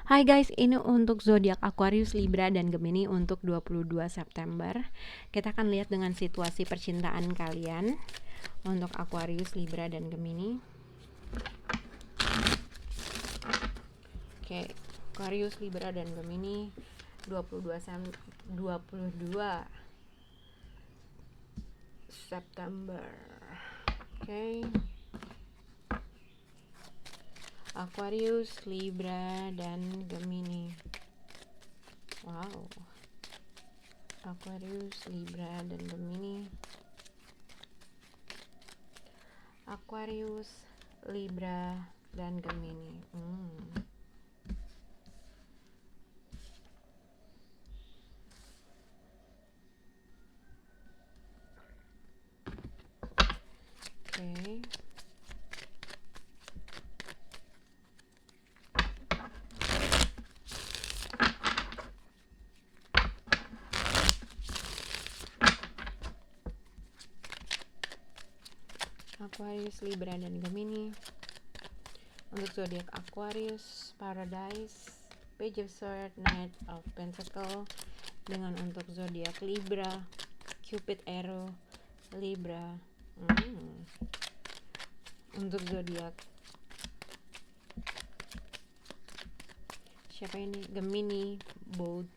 Hai guys, ini untuk zodiak Aquarius, Libra, dan Gemini untuk 22 September. Kita akan lihat dengan situasi percintaan kalian untuk Aquarius, Libra, dan Gemini. Oke, Aquarius, Libra, dan Gemini 22 September. Oke. Aquarius, Libra, dan Gemini. Wow. Aquarius, Libra, dan Gemini. Aquarius, Libra, dan Gemini. Oke. Aquarius, Libra, dan Gemini. Untuk zodiak Aquarius, Paradise, Page of Swords, Knight of Pentacle. Dengan untuk zodiak Libra, Cupid Arrow, Libra. Untuk zodiak siapa ini? Gemini, both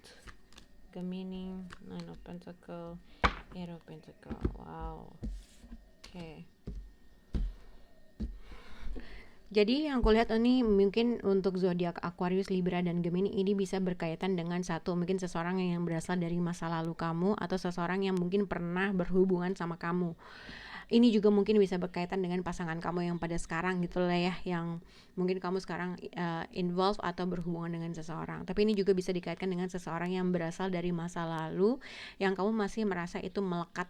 Gemini, Nine of Pentacle, Eight of Pentacle. Wow. Oke. Jadi yang aku lihat ini mungkin untuk zodiak Aquarius, Libra, dan Gemini ini bisa berkaitan dengan satu, mungkin seseorang yang berasal dari masa lalu kamu, atau seseorang yang mungkin pernah berhubungan sama kamu. Ini juga mungkin bisa berkaitan dengan pasangan kamu yang pada sekarang gitu lah ya, yang mungkin kamu sekarang involve atau berhubungan dengan seseorang. Tapi ini juga bisa dikaitkan dengan seseorang yang berasal dari masa lalu, yang kamu masih merasa itu melekat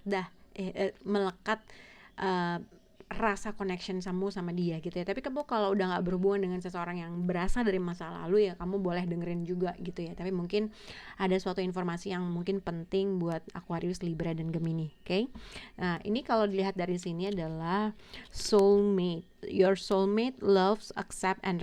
rasa connection sama dia gitu ya. Tapi kamu kalau udah nggak berhubungan dengan seseorang yang berasal dari masa lalu, ya kamu boleh dengerin juga gitu ya. Tapi mungkin ada suatu informasi yang mungkin penting buat Aquarius, Libra, dan Gemini. Oke. Nah, ini kalau dilihat dari sini adalah soulmate. Your soulmate loves, accept, and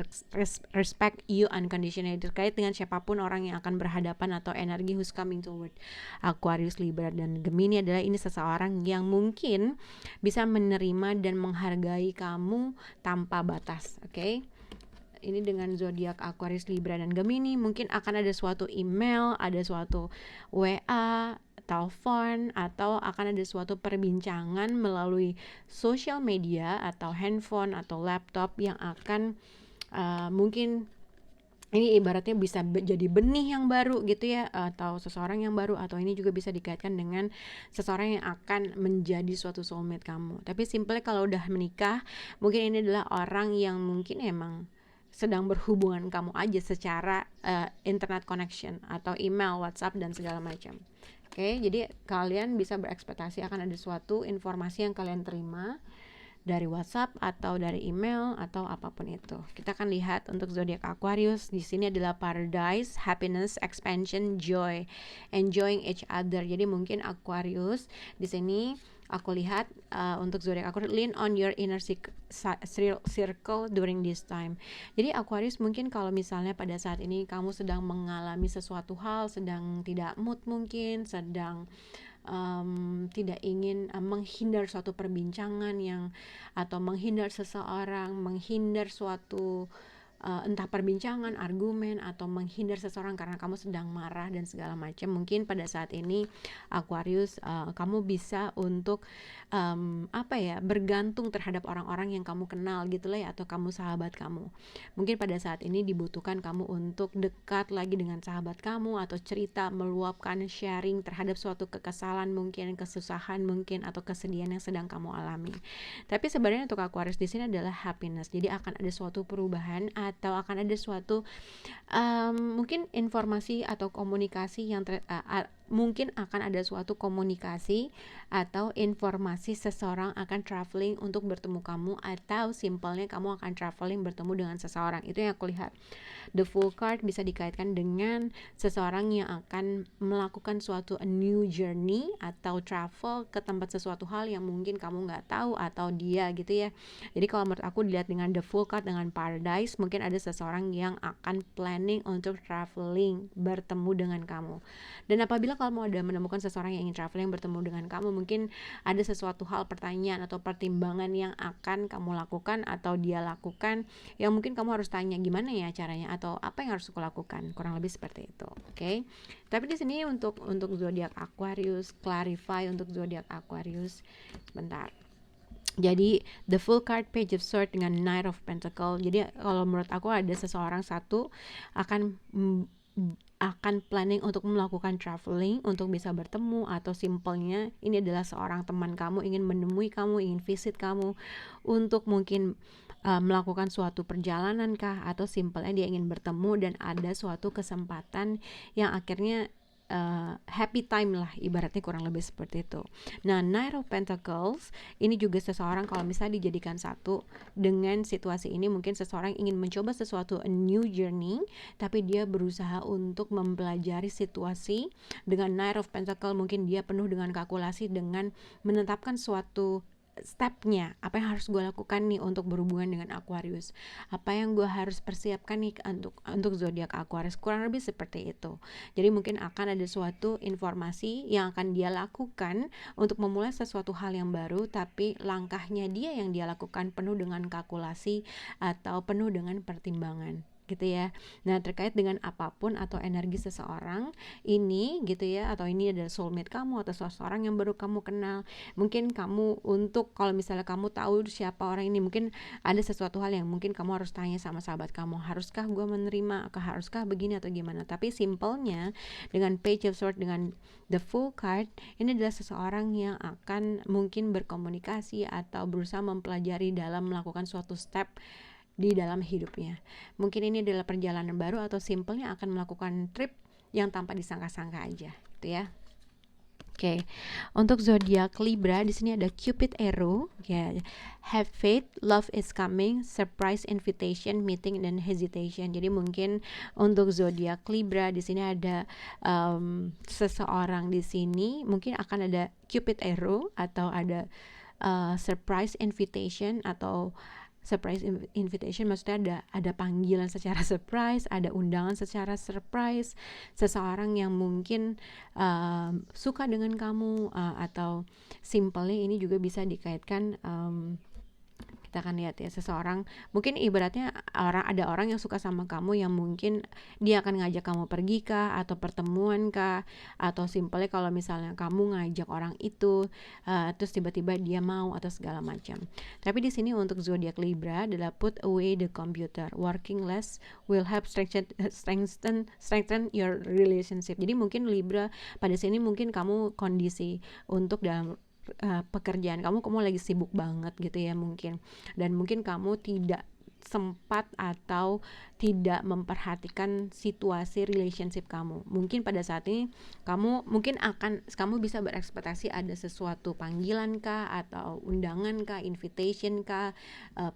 respect you unconditionally. Terkait dengan siapapun orang yang akan berhadapan atau energi who's coming toward Aquarius, Libra, dan Gemini adalah ini seseorang yang mungkin bisa menerima dan menghargai kamu tanpa batas. Oke. Ini dengan zodiak Aquarius, Libra, dan Gemini mungkin akan ada suatu email, ada suatu WA, telepon, atau akan ada suatu perbincangan melalui social media atau handphone atau laptop yang akan mungkin ini ibaratnya bisa jadi benih yang baru gitu ya, atau seseorang yang baru, atau ini juga bisa dikaitkan dengan seseorang yang akan menjadi suatu soulmate kamu. Tapi simple kalau udah menikah, mungkin ini adalah orang yang mungkin emang sedang berhubungan kamu aja secara internet connection atau email, WhatsApp, dan segala macam. Oke, jadi kalian bisa berekspektasi akan ada suatu informasi yang kalian terima dari WhatsApp atau dari email atau apapun itu. Kita akan lihat untuk zodiak Aquarius. Di sini adalah paradise, happiness, expansion, joy, enjoying each other. Jadi mungkin Aquarius di sini aku lihat untuk zodiak Aquarius, lean on your inner circle during this time. Jadi Aquarius mungkin kalau misalnya pada saat ini kamu sedang mengalami sesuatu hal, sedang tidak mood mungkin, sedang tidak ingin menghindar suatu perbincangan yang atau menghindar seseorang, menghindar suatu entah perbincangan, argumen, atau menghindar seseorang karena kamu sedang marah dan segala macam. Mungkin pada saat ini Aquarius kamu bisa untuk bergantung terhadap orang-orang yang kamu kenal gitu lah ya, atau kamu sahabat kamu. Mungkin pada saat ini dibutuhkan kamu untuk dekat lagi dengan sahabat kamu, atau cerita, meluapkan, sharing terhadap suatu kekesalan mungkin, kesusahan mungkin, atau kesedihan yang sedang kamu alami. Tapi sebenarnya untuk Aquarius di sini adalah happiness. Jadi akan ada suatu perubahan atau akan ada suatu mungkin informasi atau komunikasi yang mungkin akan ada suatu komunikasi atau informasi seseorang akan traveling untuk bertemu kamu, atau simpelnya kamu akan traveling bertemu dengan seseorang. Itu yang aku lihat. The Fool card bisa dikaitkan dengan seseorang yang akan melakukan suatu a new journey atau travel ke tempat sesuatu hal yang mungkin kamu nggak tahu, atau dia gitu ya. Jadi kalau menurut aku dilihat dengan The Fool card dengan Paradise, mungkin ada seseorang yang akan planning untuk traveling bertemu dengan kamu. Dan apabila kamu ada menemukan seseorang yang ingin traveling bertemu dengan kamu, mungkin ada sesuatu hal, pertanyaan atau pertimbangan yang akan kamu lakukan atau dia lakukan, yang mungkin kamu harus tanya gimana ya caranya, atau apa yang harus aku lakukan, kurang lebih seperti itu. Oke. Tapi di sini untuk zodiak Aquarius, clarify untuk zodiak Aquarius. Sebentar. Jadi the full card, Page of Swords dengan Knight of Pentacle. Jadi kalau menurut aku ada seseorang satu akan planning untuk melakukan traveling untuk bisa bertemu, atau simpelnya ini adalah seorang teman kamu ingin menemui kamu, ingin visit kamu untuk mungkin melakukan suatu perjalanan kah, atau simpelnya dia ingin bertemu dan ada suatu kesempatan yang akhirnya happy time lah, ibaratnya kurang lebih seperti itu. Nah, Knight of Pentacles ini juga seseorang kalau misalnya dijadikan satu dengan situasi ini, mungkin seseorang ingin mencoba sesuatu, a new journey, tapi dia berusaha untuk mempelajari situasi. Dengan Knight of Pentacles mungkin dia penuh dengan kalkulasi, dengan menetapkan suatu stepnya, apa yang harus gue lakukan nih untuk berhubungan dengan Aquarius, apa yang gue harus persiapkan nih untuk zodiak Aquarius, kurang lebih seperti itu. Jadi mungkin akan ada suatu informasi yang akan dia lakukan untuk memulai sesuatu hal yang baru, tapi langkahnya dia yang dia lakukan penuh dengan kalkulasi atau penuh dengan pertimbangan gitu ya. Nah, terkait dengan apapun atau energi seseorang ini gitu ya, atau ini adalah soulmate kamu atau seseorang yang baru kamu kenal, mungkin kamu untuk kalau misalnya kamu tahu siapa orang ini, mungkin ada sesuatu hal yang mungkin kamu harus tanya sama sahabat kamu, haruskah gue menerima, haruskah begini atau gimana. Tapi simpelnya dengan Page of Swords dengan the Full card, ini adalah seseorang yang akan mungkin berkomunikasi atau berusaha mempelajari dalam melakukan suatu step di dalam hidupnya. Mungkin ini adalah perjalanan baru, atau simpelnya akan melakukan trip yang tanpa disangka-sangka aja, gitu ya. Oke, untuk zodiak Libra di sini ada Cupid arrow, ya. Have faith, love is coming, surprise invitation, meeting dan hesitation. Jadi mungkin untuk zodiak Libra di sini ada seseorang di sini mungkin akan ada Cupid arrow, atau ada surprise invitation, atau surprise invitation maksudnya ada panggilan secara surprise, ada undangan secara surprise, seseorang yang mungkin suka dengan kamu, atau simpelnya ini juga bisa dikaitkan, kita akan lihat ya, seseorang mungkin ibaratnya ada orang yang suka sama kamu, yang mungkin dia akan ngajak kamu pergi kah, atau pertemuan kah, atau simpelnya kalau misalnya kamu ngajak orang itu terus tiba-tiba dia mau, atau segala macam. Tapi di sini untuk zodiak Libra adalah put away the computer, working less will help strengthen your relationship. Jadi mungkin Libra pada sini mungkin kamu kondisi untuk dalam pekerjaan kamu lagi sibuk banget gitu ya mungkin, dan mungkin kamu tidak sempat atau tidak memperhatikan situasi relationship kamu. Mungkin pada saat ini kamu bisa berekspektasi ada sesuatu panggilan kah, atau undangan kah, invitation kah,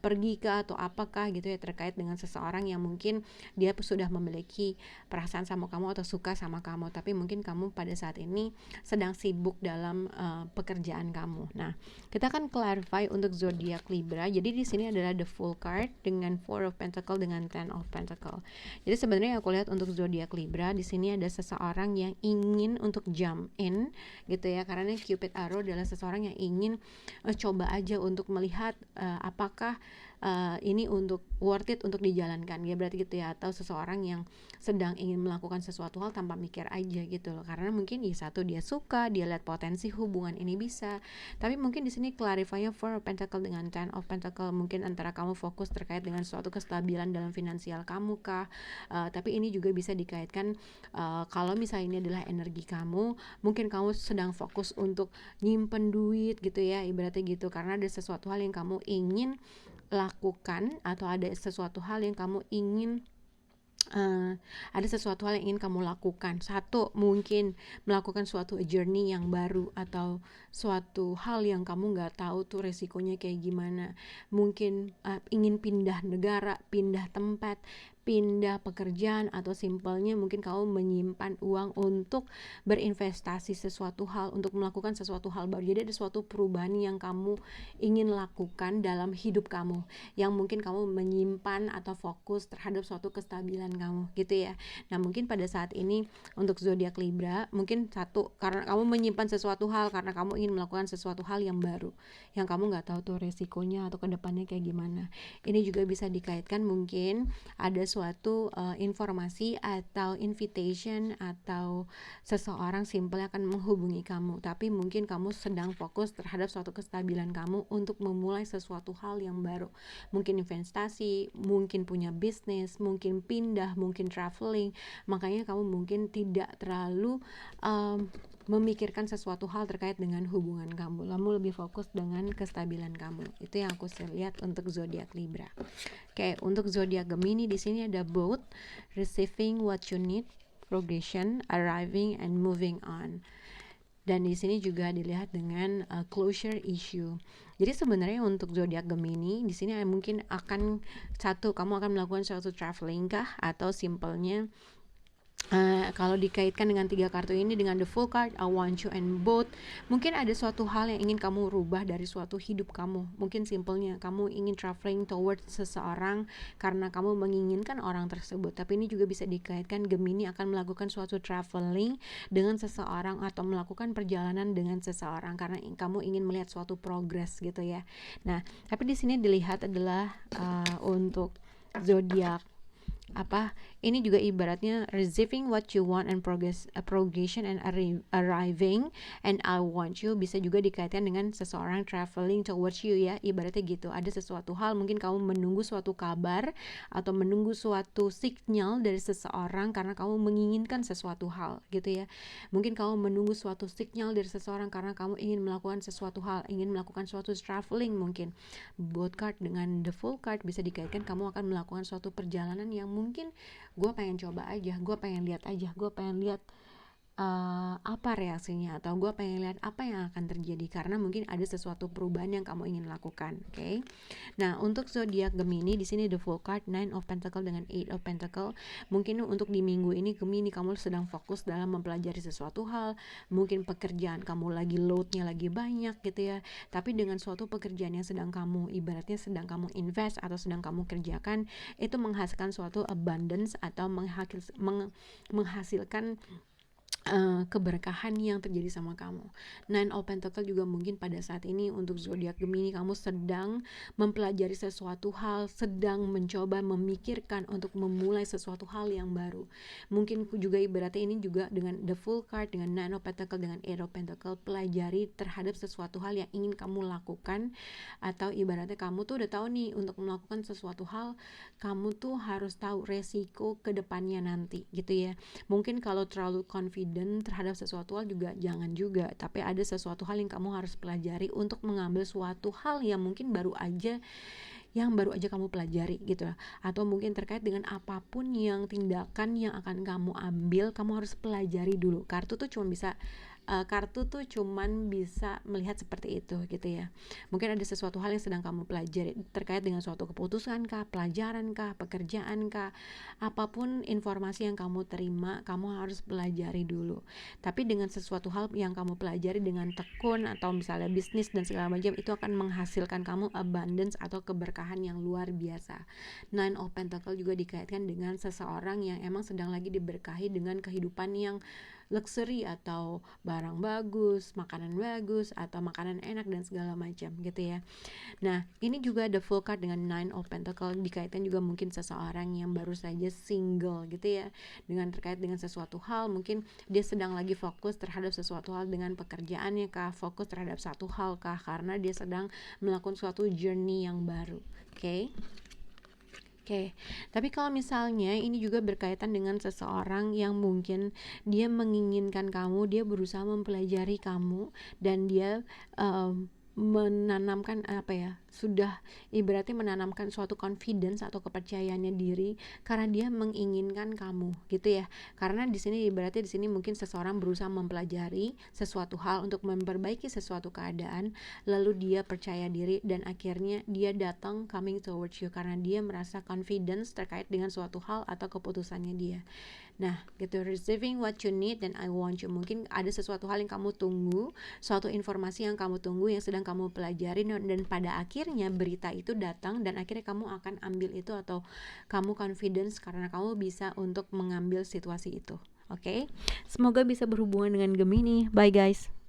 pergi kah, atau apakah gitu ya, terkait dengan seseorang yang mungkin dia sudah memiliki perasaan sama kamu atau suka sama kamu, tapi mungkin kamu pada saat ini sedang sibuk dalam pekerjaan kamu. Nah, kita akan clarify untuk zodiak Libra. Jadi di sini adalah the full card dengan Four of Pentacle dengan Ten of Pentacle. Jadi sebenarnya aku lihat untuk zodiak Libra di sini ada seseorang yang ingin untuk jump in gitu ya, karena Cupid arrow adalah seseorang yang ingin coba aja untuk melihat apakah ini untuk worth it untuk dijalankan ya, berarti gitu ya, atau seseorang yang sedang ingin melakukan sesuatu hal tanpa mikir aja gitu loh, karena mungkin satu dia suka, dia lihat potensi hubungan ini bisa. Tapi mungkin di sini clarify-nya Four of Pentacle dengan Ten of Pentacle, mungkin antara kamu fokus terkait dengan suatu kestabilan dalam finansial kamu kah, tapi ini juga bisa dikaitkan kalau misalnya ini adalah energi kamu, mungkin kamu sedang fokus untuk nyimpen duit gitu ya, ibaratnya gitu, karena ada sesuatu hal yang kamu ingin lakukan, atau ada sesuatu hal yang kamu ingin ada sesuatu hal yang ingin kamu lakukan. Satu, mungkin melakukan suatu journey yang baru, atau suatu hal yang kamu nggak tahu tuh resikonya kayak gimana. Mungkin ingin pindah negara, pindah tempat, pindah pekerjaan, atau simpelnya mungkin kamu menyimpan uang untuk berinvestasi sesuatu hal, untuk melakukan sesuatu hal baru. Jadi ada suatu perubahan yang kamu ingin lakukan dalam hidup kamu, yang mungkin kamu menyimpan atau fokus terhadap suatu kestabilan kamu gitu ya. Nah mungkin pada saat ini untuk zodiak Libra, mungkin satu, karena kamu menyimpan sesuatu hal karena kamu ingin melakukan sesuatu hal yang baru, yang kamu nggak tahu tuh resikonya atau kedepannya kayak gimana. Ini juga bisa dikaitkan mungkin ada suatu informasi atau invitation atau seseorang simpel akan menghubungi kamu, tapi mungkin kamu sedang fokus terhadap suatu kestabilan kamu untuk memulai sesuatu hal yang baru. Mungkin investasi, mungkin punya bisnis, mungkin pindah, mungkin traveling. Makanya kamu mungkin tidak terlalu memikirkan sesuatu hal terkait dengan hubungan kamu. Kamu lebih fokus dengan kestabilan kamu. Itu yang aku lihat untuk zodiak Libra. Oke, untuk zodiak Gemini di sini ada both receiving what you need, progression, arriving and moving on. Dan di sini juga dilihat dengan closure issue. Jadi sebenarnya untuk zodiak Gemini di sini mungkin akan satu, kamu akan melakukan suatu traveling kah, atau simpelnya kalau dikaitkan dengan 3 kartu ini, dengan the full card, I want you and both, mungkin ada suatu hal yang ingin kamu rubah dari suatu hidup kamu. Mungkin simpelnya kamu ingin traveling towards seseorang karena kamu menginginkan orang tersebut. Tapi ini juga bisa dikaitkan Gemini akan melakukan suatu traveling dengan seseorang atau melakukan perjalanan dengan seseorang karena kamu ingin melihat suatu progress gitu ya. Nah, tapi di sini dilihat adalah untuk zodiak ini juga ibaratnya receiving what you want and progression and arriving and I want you, bisa juga dikaitkan dengan seseorang traveling towards you ya, ibaratnya gitu. Ada sesuatu hal, mungkin kamu menunggu suatu kabar atau menunggu suatu signal dari seseorang karena kamu menginginkan sesuatu hal gitu ya. Mungkin kamu menunggu suatu signal dari seseorang karena kamu ingin melakukan sesuatu hal, ingin melakukan suatu traveling. Mungkin both card dengan the full card bisa dikaitkan kamu akan melakukan suatu perjalanan yang mungkin gue pengen coba aja, gue pengen lihat apa reaksinya, atau gue pengen lihat apa yang akan terjadi karena mungkin ada sesuatu perubahan yang kamu ingin lakukan. Oke. Nah, untuk zodiak Gemini di sini the full card 9 of Pentacle dengan 8 of Pentacle. Mungkin untuk di minggu ini Gemini kamu sedang fokus dalam mempelajari sesuatu hal, mungkin pekerjaan kamu lagi loadnya lagi banyak gitu ya. Tapi dengan suatu pekerjaan yang sedang kamu ibaratnya sedang kamu invest atau sedang kamu kerjakan, itu menghasilkan suatu abundance atau menghasilkan keberkahan yang terjadi sama kamu. 9 of Pentacle juga mungkin pada saat ini untuk zodiak Gemini kamu sedang mempelajari sesuatu hal, sedang mencoba memikirkan untuk memulai sesuatu hal yang baru. Mungkin juga ibaratnya ini juga dengan the full card dengan 9 of Pentacle dengan 8 of Pentacle, pelajari terhadap sesuatu hal yang ingin kamu lakukan, atau ibaratnya kamu tuh udah tahu nih untuk melakukan sesuatu hal, kamu tuh harus tahu resiko ke depannya nanti gitu ya. Mungkin kalau terlalu confident terhadap sesuatu hal juga jangan juga, tapi ada sesuatu hal yang kamu harus pelajari untuk mengambil suatu hal yang mungkin baru aja kamu pelajari gitu, atau mungkin terkait dengan apapun yang tindakan yang akan kamu ambil, kamu harus pelajari dulu. Kartu tuh cuman bisa melihat seperti itu gitu ya. Mungkin ada sesuatu hal yang sedang kamu pelajari terkait dengan suatu keputusan kah, pelajaran kah, pekerjaan kah, apapun informasi yang kamu terima, kamu harus pelajari dulu. Tapi dengan sesuatu hal yang kamu pelajari dengan tekun atau misalnya bisnis dan segala macam, itu akan menghasilkan kamu abundance atau keberkahan yang luar biasa. 9 of Pentacle juga dikaitkan dengan seseorang yang emang sedang lagi diberkahi dengan kehidupan yang luxury atau barang bagus, makanan bagus, atau makanan enak dan segala macam gitu ya. Nah, ini juga the full card dengan 9 of Pentacle dikaitkan juga mungkin seseorang yang baru saja single gitu ya, dengan terkait dengan sesuatu hal, mungkin dia sedang lagi fokus terhadap sesuatu hal dengan pekerjaannya kah, fokus terhadap satu hal kah, karena dia sedang melakukan suatu journey yang baru. Oke, tapi kalau misalnya ini juga berkaitan dengan seseorang yang mungkin dia menginginkan kamu, dia berusaha mempelajari kamu, dan dia menanamkan apa ya, sudah ibaratnya menanamkan suatu confidence atau kepercayaannya diri karena dia menginginkan kamu gitu ya. Karena di sini ibaratnya di sini mungkin seseorang berusaha mempelajari sesuatu hal untuk memperbaiki sesuatu keadaan, lalu dia percaya diri dan akhirnya dia datang coming towards you karena dia merasa confidence terkait dengan suatu hal atau keputusannya dia. Nah, gitu, receiving what you need dan I want you. Mungkin ada sesuatu hal yang kamu tunggu, suatu informasi yang kamu tunggu yang sedang kamu pelajari, dan pada akhirnya berita itu datang dan akhirnya kamu akan ambil itu atau kamu confidence karena kamu bisa untuk mengambil situasi itu. Oke? Semoga bisa berhubungan dengan Gemini. Bye guys.